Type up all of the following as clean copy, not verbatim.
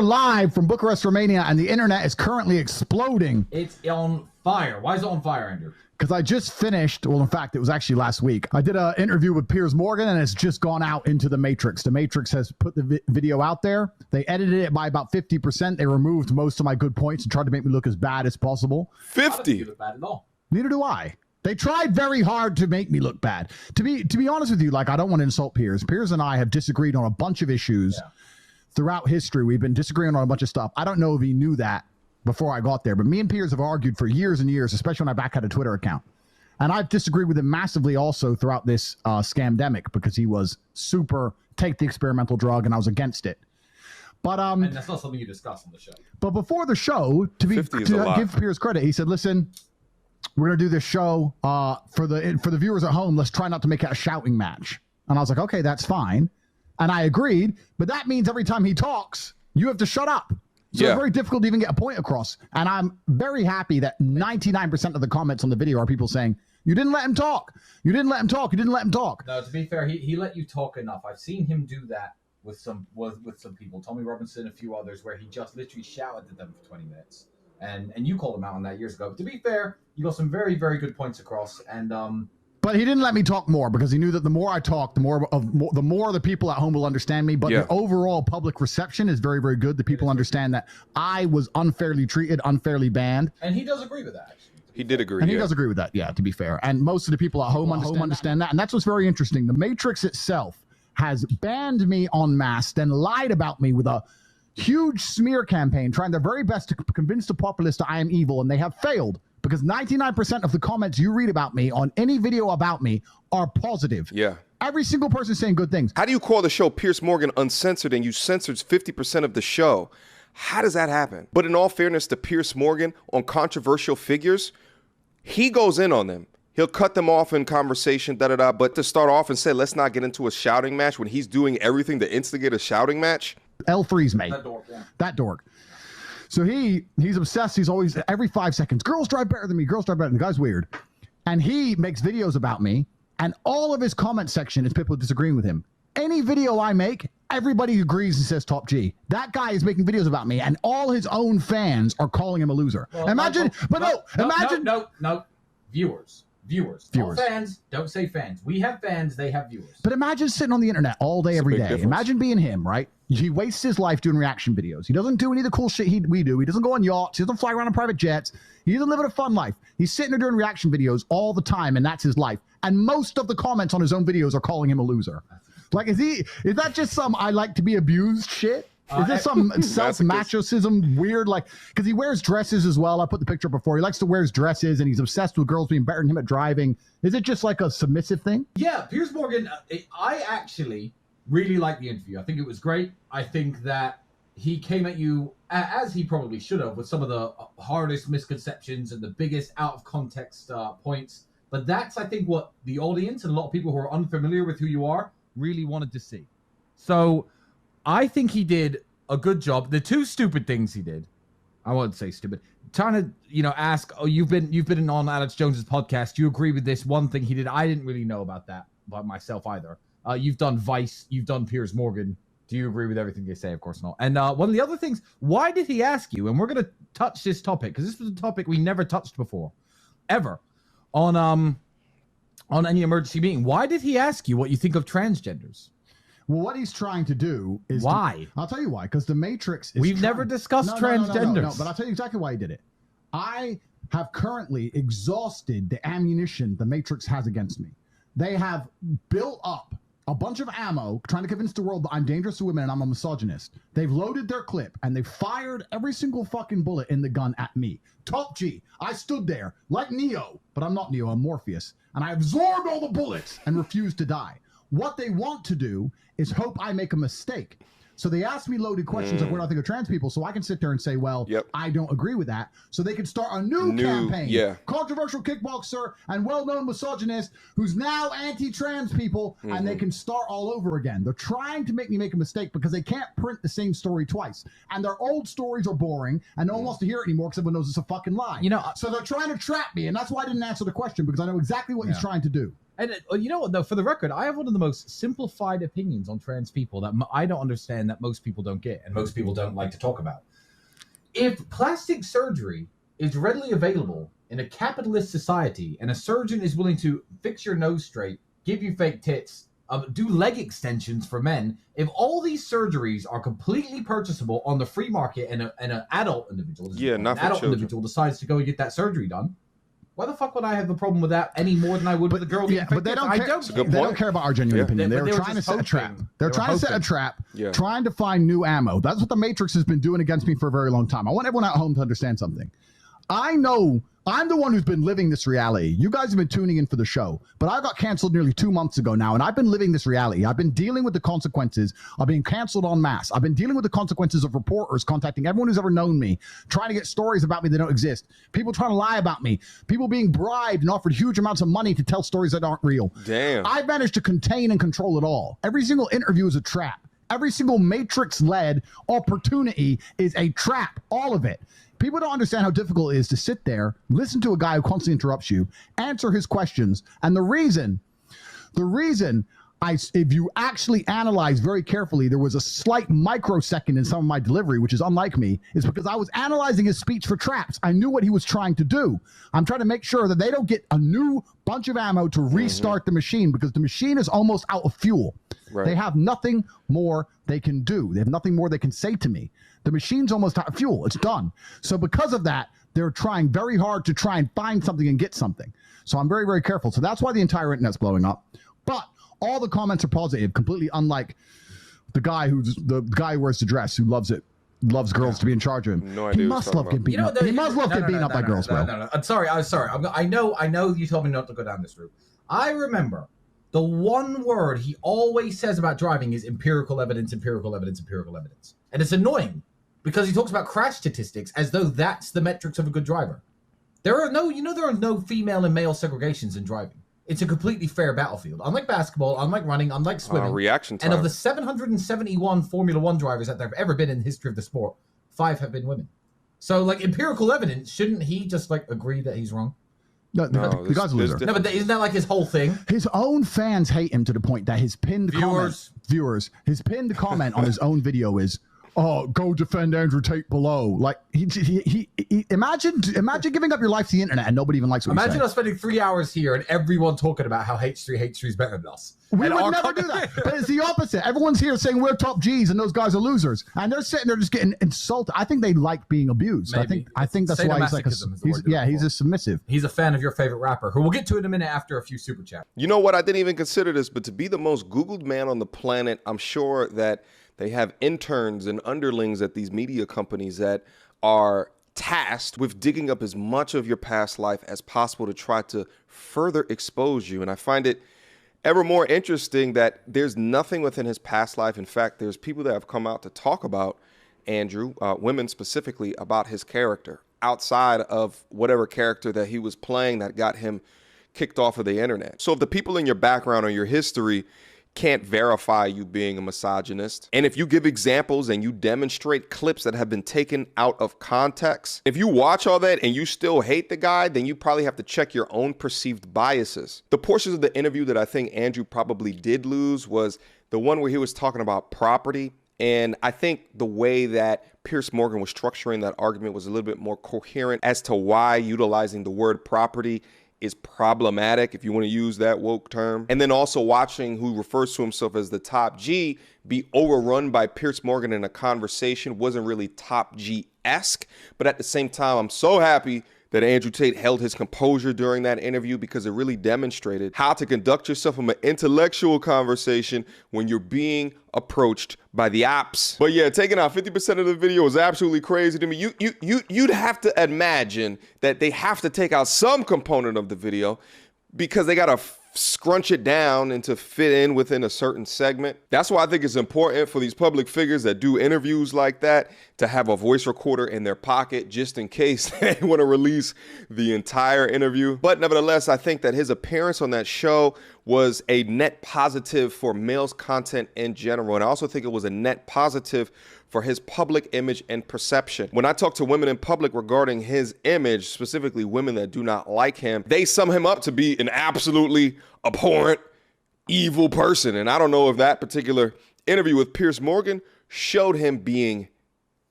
Live from Bucharest, Romania, and the internet is currently exploding. It's on fire. Why is it on fire, Andrew? Because I just finished, well, in fact, it was actually last week. I did an interview with Piers Morgan, and it's just gone out into the Matrix. The Matrix has put the video out there. They edited it by about 50%. They removed most of my good points and tried to make me look as bad as possible. 50? I don't look bad at all. Neither do I. They tried very hard to make me look bad. To be honest with you, like, I don't want to insult Piers. Piers and I have disagreed on a bunch of issues. Yeah. Throughout history, we've been disagreeing on a bunch of stuff. I don't know if he knew that before I got there, but me and Piers have argued for years and years, especially when I back had a Twitter account. And I've disagreed with him massively also throughout this scamdemic because he was super take the experimental drug and I was against it. But and that's not something you discuss on the show. But before the show, to give Piers credit, he said, "Listen, we're gonna do this show for the viewers at home. Let's try not to make it a shouting match." And I was like, "Okay, that's fine." And I agreed, but that means every time he talks, you have to shut up. So it's very difficult to even get a point across. And I'm very happy that 99% of the comments on the video are people saying, "You didn't let him talk. You didn't let him talk. You didn't let him talk." No, to be fair, he let you talk enough. I've seen him do that with some people, Tommy Robinson, a few others, where he just literally shouted at them for 20 minutes. And you called him out on that years ago. But to be fair, you got some very, very good points across. And but he didn't let me talk more because he knew that the more I talk, the more the people at home will understand me. But the overall public reception is very, very good. The people understand that I was unfairly treated, unfairly banned. And he does agree with that, actually. He did agree. And he does agree with that, to be fair. And most of the people at home understand that. And that's what's very interesting. The Matrix itself has banned me en masse, then lied about me with a huge smear campaign, trying their very best to convince the populace that I am evil, and they have failed. Because 99% of the comments you read about me on any video about me are positive. Yeah. Every single person saying good things. How do you call the show Piers Morgan Uncensored and you censored 50% of the show? How does that happen? But in all fairness to Piers Morgan on controversial figures, he goes in on them. He'll cut them off in conversation, but to start off and say, let's not get into a shouting match when he's doing everything to instigate a shouting match. L3's mate. That dork, yeah. That dork. So he's obsessed. He's always, every 5 seconds, girls drive better than me. Girls drive better than me. The guy's weird. And he makes videos about me, and all of his comment section is people disagreeing with him. Any video I make, everybody agrees and says top G. That guy is making videos about me, and all his own fans are calling him a loser. Well, imagine. No. Viewers. Not fans. Don't say fans. We have fans. They have viewers. But imagine sitting on the internet all day, every day. Difference. Imagine being him, right? He wastes his life doing reaction videos. He doesn't do any of the cool shit we do. He doesn't go on yachts. He doesn't fly around on private jets. He doesn't live a fun life. He's sitting there doing reaction videos all the time, and that's his life. And most of the comments on his own videos are calling him a loser. Like, is that just some I like to be abused shit? Is this some self-machoism weird? Like, because he wears dresses as well. I put the picture up before. He likes to wear his dresses, and he's obsessed with girls being better than him at driving. Is it just like a submissive thing? Yeah, Piers Morgan, I actually really liked the interview. I think it was great. I think that he came at you, as he probably should have, with some of the hardest misconceptions and the biggest out-of-context points. But that's, I think, what the audience and a lot of people who are unfamiliar with who you are really wanted to see. So I think he did a good job. The two stupid things he did, I won't say stupid, trying to, ask, oh, you've been on Alex Jones's podcast. Do you agree with this one thing he did? I didn't really know about that about myself either. You've done Vice. You've done Piers Morgan. Do you agree with everything they say? Of course not. And one of the other things, why did he ask you? And we're going to touch this topic because this was a topic we never touched before, ever, on any emergency meeting. Why did he ask you what you think of transgenders? Well, what he's trying to do is... Why? I'll tell you why. Because the Matrix is... We've never discussed transgenders. No, but I'll tell you exactly why he did it. I have currently exhausted the ammunition the Matrix has against me. They have built up a bunch of ammo trying to convince the world that I'm dangerous to women and I'm a misogynist. They've loaded their clip and they fired every single fucking bullet in the gun at me. Top G. I stood there like Neo, but I'm not Neo, I'm Morpheus. And I absorbed all the bullets and refused to die. What they want to do is hope I make a mistake. So they asked me loaded questions of what I think of trans people, so I can sit there and say, well, I don't agree with that. So they can start a new campaign. Yeah. Controversial kickboxer and well-known misogynist who's now anti-trans people, and they can start all over again. They're trying to make me make a mistake because they can't print the same story twice. And their old stories are boring, and no one wants to hear it anymore because everyone knows it's a fucking lie. So they're trying to trap me, and that's why I didn't answer the question, because I know exactly what he's trying to do. And you know what, though, for the record, I have one of the most simplified opinions on trans people that I don't understand, that most people don't get, and most people don't like to talk about. If plastic surgery is readily available in a capitalist society, and a surgeon is willing to fix your nose straight, give you fake tits, do leg extensions for men, if all these surgeries are completely purchasable on the free market, and an adult individual, individual decides to go and get that surgery done, why the fuck would I have a problem with that any more than I would with a girl getting fake tits? They don't care about our genuine opinion. They were trying to set a trap. They're trying to set a trap, trying to find new ammo. That's what the Matrix has been doing against me for a very long time. I want everyone at home to understand something. I know I'm the one who's been living this reality. You guys have been tuning in for the show, but I got canceled nearly 2 months ago now, and I've been living this reality. I've been dealing with the consequences of being canceled en masse. I've been dealing with the consequences of reporters contacting everyone who's ever known me, trying to get stories about me that don't exist, people trying to lie about me, people being bribed and offered huge amounts of money to tell stories that aren't real. Damn. I've managed to contain and control it all. Every single interview is a trap. Every single Matrix-led opportunity is a trap, all of it. People don't understand how difficult it is to sit there, listen to a guy who constantly interrupts you, answer his questions. And the reason if you actually analyze very carefully, there was a slight microsecond in some of my delivery, which is unlike me, is because I was analyzing his speech for traps. I knew what he was trying to do. I'm trying to make sure that they don't get a new bunch of ammo to restart the machine, because the machine is almost out of fuel. Right. They have nothing more they can do. They have nothing more they can say to me. The machine's almost out of fuel. It's done. So because of that, they're trying very hard to try and find something and get something. So I'm very, very careful. So that's why the entire internet's blowing up. But all the comments are positive, completely unlike the guy who wears the dress, who loves girls to be in charge of him. No idea. He must love getting beaten up. He must love getting beaten up by girls, bro. No. I'm sorry. I know you told me not to go down this route. I remember the one word he always says about driving is empirical evidence, empirical evidence, empirical evidence. And it's annoying because he talks about crash statistics as though that's the metrics of a good driver. There are no female and male segregations in driving. It's a completely fair battlefield. Unlike basketball, unlike running, unlike swimming. Reaction time. And of the 771 Formula One drivers that there have ever been in the history of the sport, 5 have been women. So, like, empirical evidence, shouldn't he just, like, agree that he's wrong? No, the guy's a loser. No, but isn't that, like, his whole thing? His own fans hate him to the point that his pinned comment on his own video is, "Oh, go defend Andrew Tate below." Like, he imagine giving up your life to the internet and nobody even likes what you say. Imagine us spending 3 hours here and everyone talking about how H3 is better than us. We would never do that. But it's the opposite. Everyone's here saying we're top G's and those guys are losers, and they're sitting there just getting insulted. I think they like being abused. Maybe. I think that's why he's like he's a submissive. He's a fan of your favorite rapper, who we'll get to in a minute after a few super chats. You know what? I didn't even consider this, but to be the most Googled man on the planet, I'm sure that they have interns and underlings at these media companies that are tasked with digging up as much of your past life as possible to try to further expose you. And I find it ever more interesting that there's nothing within his past life. In fact, there's people that have come out to talk about Andrew, women specifically, about his character outside of whatever character that he was playing that got him kicked off of the internet. So if the people in your background or your history can't verify you being a misogynist, and if you give examples and you demonstrate clips that have been taken out of context, if you watch all that and you still hate the guy, then you probably have to check your own perceived biases. The portions of the interview that I think Andrew probably did lose was the one where he was talking about property. And I think the way that Piers Morgan was structuring that argument was a little bit more coherent as to why utilizing the word property is problematic, if you want to use that woke term. And then also watching who refers to himself as the top G be overrun by Piers Morgan in a conversation wasn't really top G-esque. But at the same time, I'm so happy that Andrew Tate held his composure during that interview, because it really demonstrated how to conduct yourself in an intellectual conversation when you're being approached by the ops. But yeah, taking out 50% of the video was absolutely crazy to me. You'd have to imagine that they have to take out some component of the video because they got to scrunch it down and to fit in within a certain segment. That's why I think it's important for these public figures that do interviews like that to have a voice recorder in their pocket just in case they want to release the entire interview. But nevertheless, I think that his appearance on that show was a net positive for males content in general. And I also think it was a net positive for his public image and perception. When I talk to women in public regarding his image, specifically women that do not like him, they sum him up to be an absolutely abhorrent, evil person. And I don't know if that particular interview with Piers Morgan showed him being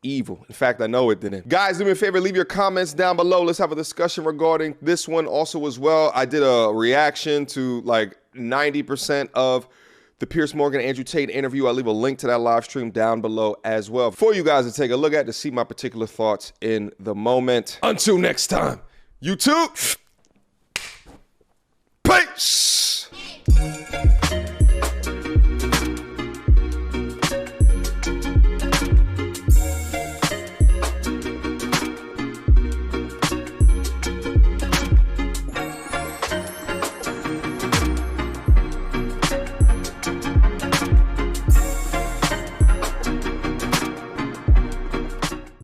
evil. In fact, I know it didn't. Guys, do me a favor, leave your comments down below. Let's have a discussion regarding this one. Also as well, I did a reaction to like 90% of the Piers Morgan Andrew Tate interview. I'll leave a link to that live stream down below as well for you guys to take a look at to see my particular thoughts in the moment. Until next time, YouTube, peace.